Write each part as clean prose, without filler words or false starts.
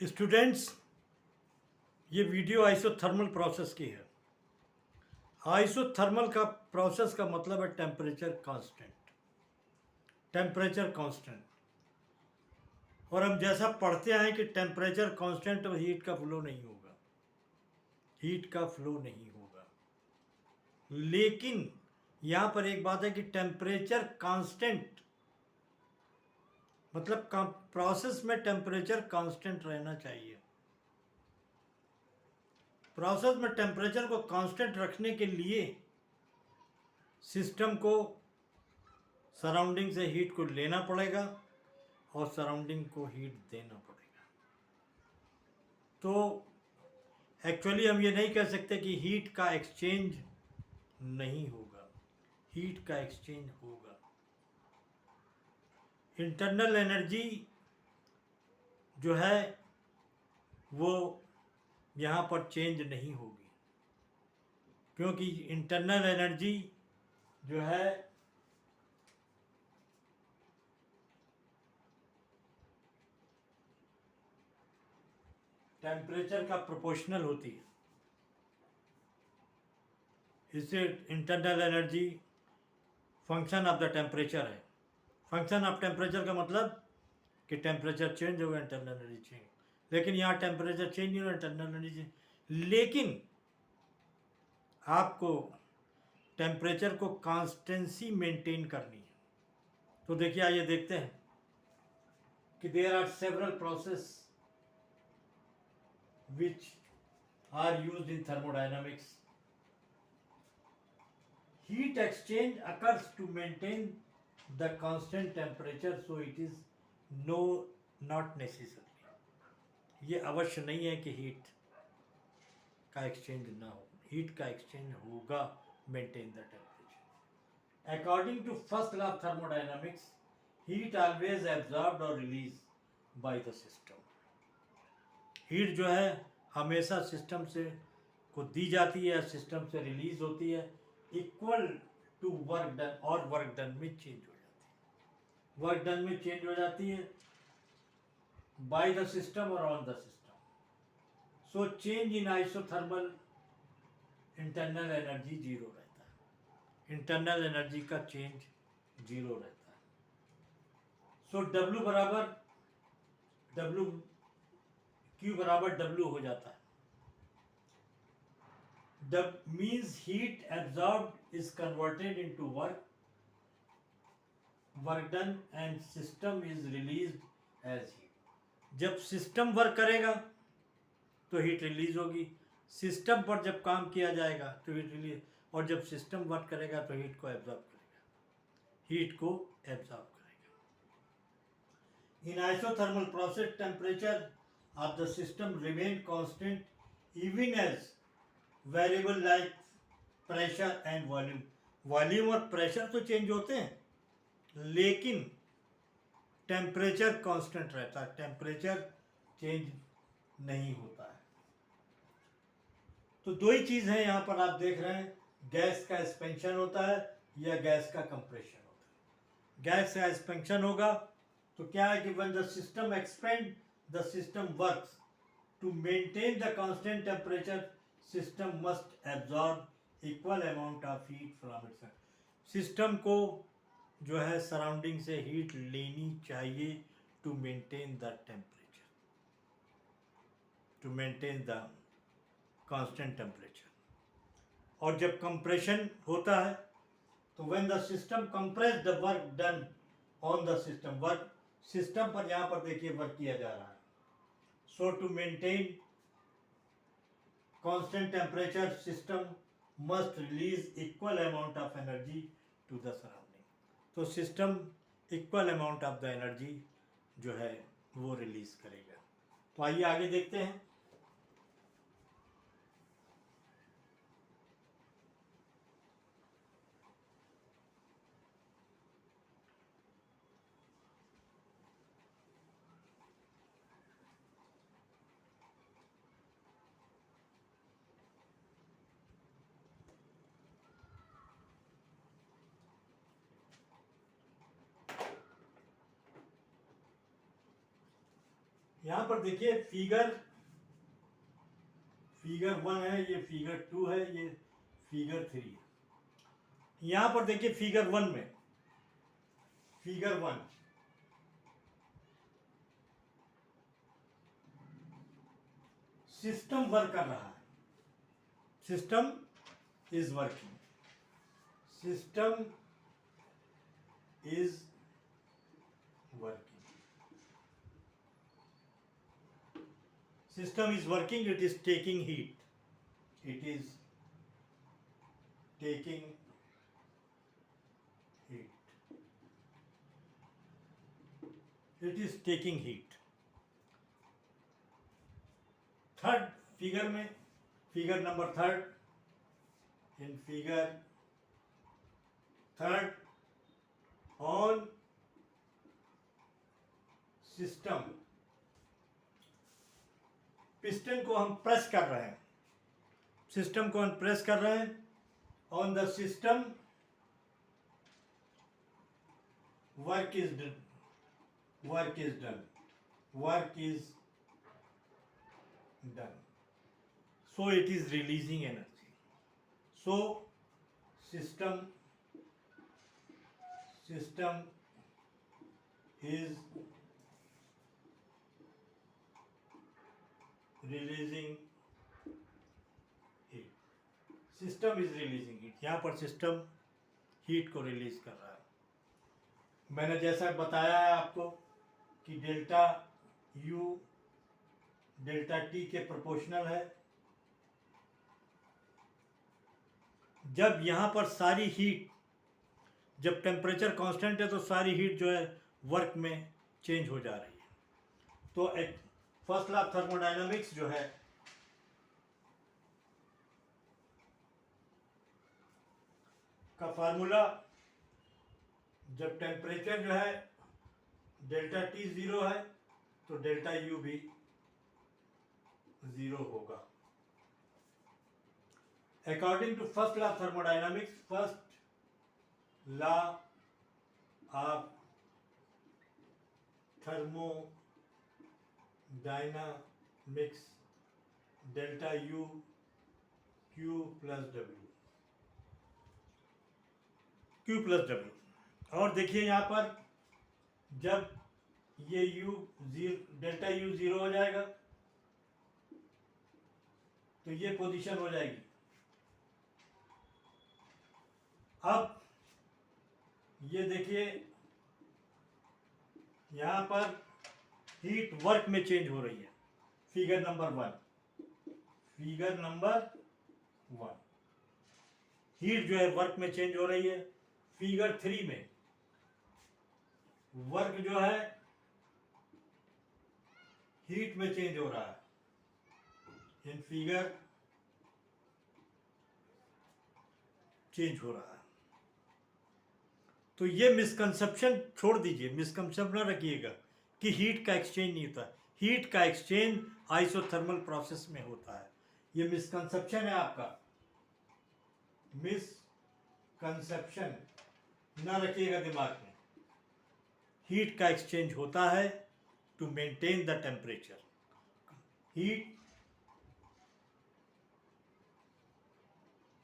Students, ये video isothermal process की है। आइसोथर्मल का प्रोसेस का मतलब है टेम्परेचर कांस्टेंट। Temperature constant. और हम जैसा पढ़ते आए कि टेम्परेचर कांस्टेंट तो हीट का फ्लो नहीं होगा। हीट का फ्लो नहीं होगा। लेकिन यहाँ पर एक बात है कि टेम्परेचर कांस्टेंट मतलब प्रोसेस में टेम्परेचर कांस्टेंट रहना चाहिए। प्रोसेस में टेम्परेचर को कांस्टेंट रखने के लिए सिस्टम को सराउंडिंग से हीट को लेना पड़ेगा और सराउंडिंग को हीट देना पड़ेगा। तो एक्चुअली हम ये नहीं कह सकते कि हीट का एक्सचेंज नहीं होगा। हीट का एक्सचेंज होगा। इंटरनल एनर्जी जो है वो यहाँ पर चेंज नहीं होगी, क्योंकि इंटरनल एनर्जी जो है टेम्परेचर का प्रोपोर्शनल होती है। इससे internal energy function of the temperature है। फंक्शन ऑफ टेम्परेचर का मतलब कि टेम्परेचर चेंज होगा, इंटरनल एनर्जी चेंज। लेकिन यहाँ टेम्परेचर चेंज नहीं होगा, इंटरनल एनर्जी। लेकिन आपको टेम्परेचर को कांस्टेंसी मेंटेन करनी है। तो देखिए, आइए देखते हैं कि there are several process which are used in thermodynamics. Heat exchange occurs to maintain the constant temperature, so it is not necessary. ये अवश्य नहीं है कि हीट का एक्सचेंज ना हो। हीट का एक्सचेंज होगा, maintain the temperature. According to first law of thermodynamics, heat always absorbed और release by the system. Heat जो है हमेशा सिस्टम से को दी जाती है, सिस्टम से रिलीज होती है इक्वल टू वर्क डन, और वर्क डन में चेंज हो जाती है। वर्क डन में चेंज हो जाती है बाय द सिस्टम और on the system. So change in isothermal internal energy zero रहता है। इंटरनल एनर्जी का चेंज जीरो रहता है। सो डब्ल्यू बराबर डब्ल्यू क्यू बराबर डब्ल्यू हो जाता है। means heat absorbed is converted into work done and system is released as heat. जब सिस्टम वर्क करेगा तो हीट रिलीज होगी। सिस्टम पर जब काम किया जाएगा तो हीट रिलीज, और जब सिस्टम वर्क करेगा तो हीट को एब्जॉर्ब करेगा। हीट को एब्जॉर्ब करेगा। In isothermal process temperature of the system remain constant even as variable like pressure and volume. Volume और प्रेशर तो चेंज होते हैं, लेकिन टेम्परेचर कांस्टेंट रहता है। टेम्परेचर चेंज नहीं होता है। तो दो ही चीज़ है यहाँ पर आप देख रहे हैं, गैस का एक्सपेंशन होता है या गैस का कंप्रेशन होता है। गैस का एक्सपेंशन होगा तो क्या है कि when the system expand the system works to maintain the constant temperature, system must absorb equal amount of heat from its. System को जो है सराउंडिंग से हीट लेनी चाहिए to maintain the temperature, to maintain the constant temperature. और जब compression होता है तो when the system compress the work done on the system, work system पर यहाँ पर देखिए वर्क किया जा रहा है। सो to maintain constant temperature, system must release equal amount of energy to the surrounding. तो system equal amount of the energy जो है वो रिलीज करेगा। तो आइए आगे देखते हैं। यहाँ पर देखिए फिगर 1 है, ये फिगर 2 है, ये फिगर 3 है। यहाँ पर देखिए फिगर 1 में, फिगर 1 सिस्टम वर्क कर रहा है, system is working, system is working, system is working, it is taking heat, it is taking heat, it is taking heat। Third figure में, figure number 3, in figure 3 on system, piston को हम press कर रहे हैं, system को हम press कर रहे हैं। On the system work is done, work is done, work is done, so it is releasing energy. So system is releasing heat, system is releasing heat. यहाँ पर सिस्टम हीट को रिलीज कर रहा है। मैंने जैसा बताया है आपको कि डेल्टा यू डेल्टा टी के प्रोपोर्शनल है। जब यहाँ पर सारी हीट, जब टेम्परेचर कांस्टेंट है तो सारी हीट जो है वर्क में चेंज हो जा रही है। तो एक फर्स्ट लॉ ऑफ थर्मोडायनामिक्स जो है का फार्मूला, जब टेम्परेचर जो है डेल्टा टी 0 है तो डेल्टा यू भी 0 होगा। According to first law of thermodynamics, first law of thermodynamics, delta U Q plus W, Q plus W. और देखिए यहाँ पर जब ये डेल्टा यू 0 हो जाएगा तो ये पोजीशन हो जाएगी। अब ये देखिए यहाँ पर हीट वर्क में चेंज हो रही है। Figure number 1, figure number 1, heat जो है वर्क में चेंज हो रही है। फिगर 3 में वर्क जो है हीट में चेंज हो रहा है। इन फिगर चेंज हो रहा है। तो ये मिसकंसेप्शन छोड़ दीजिए, मिसकंसेप्शन न रखिएगा कि हीट का एक्सचेंज नहीं होता। हीट का एक्सचेंज आइसोथर्मल प्रोसेस में होता है। ये मिसकंसेप्शन है आपका, मिसकंसेप्शन न रखिएगा दिमाग में। हीट का एक्सचेंज होता है to maintain the temperature. Heat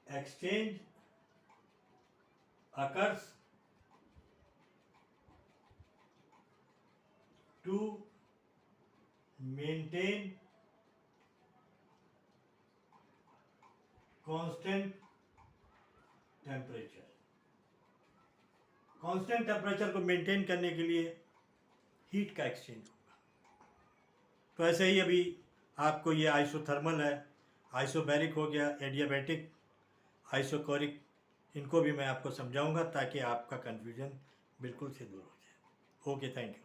exchange occurs to maintain constant temperature। Constant temperature को मेंटेन करने के लिए हीट का एक्सचेंज होगा। तो ऐसे ही अभी आपको ये आइसोथर्मल है, आइसोबैरिक हो गया, एडियाबैटिक, आइसोकोरिक, इनको भी मैं आपको समझाऊंगा ताकि आपका कन्फ्यूजन बिल्कुल से दूर हो जाए। Okay, thank you.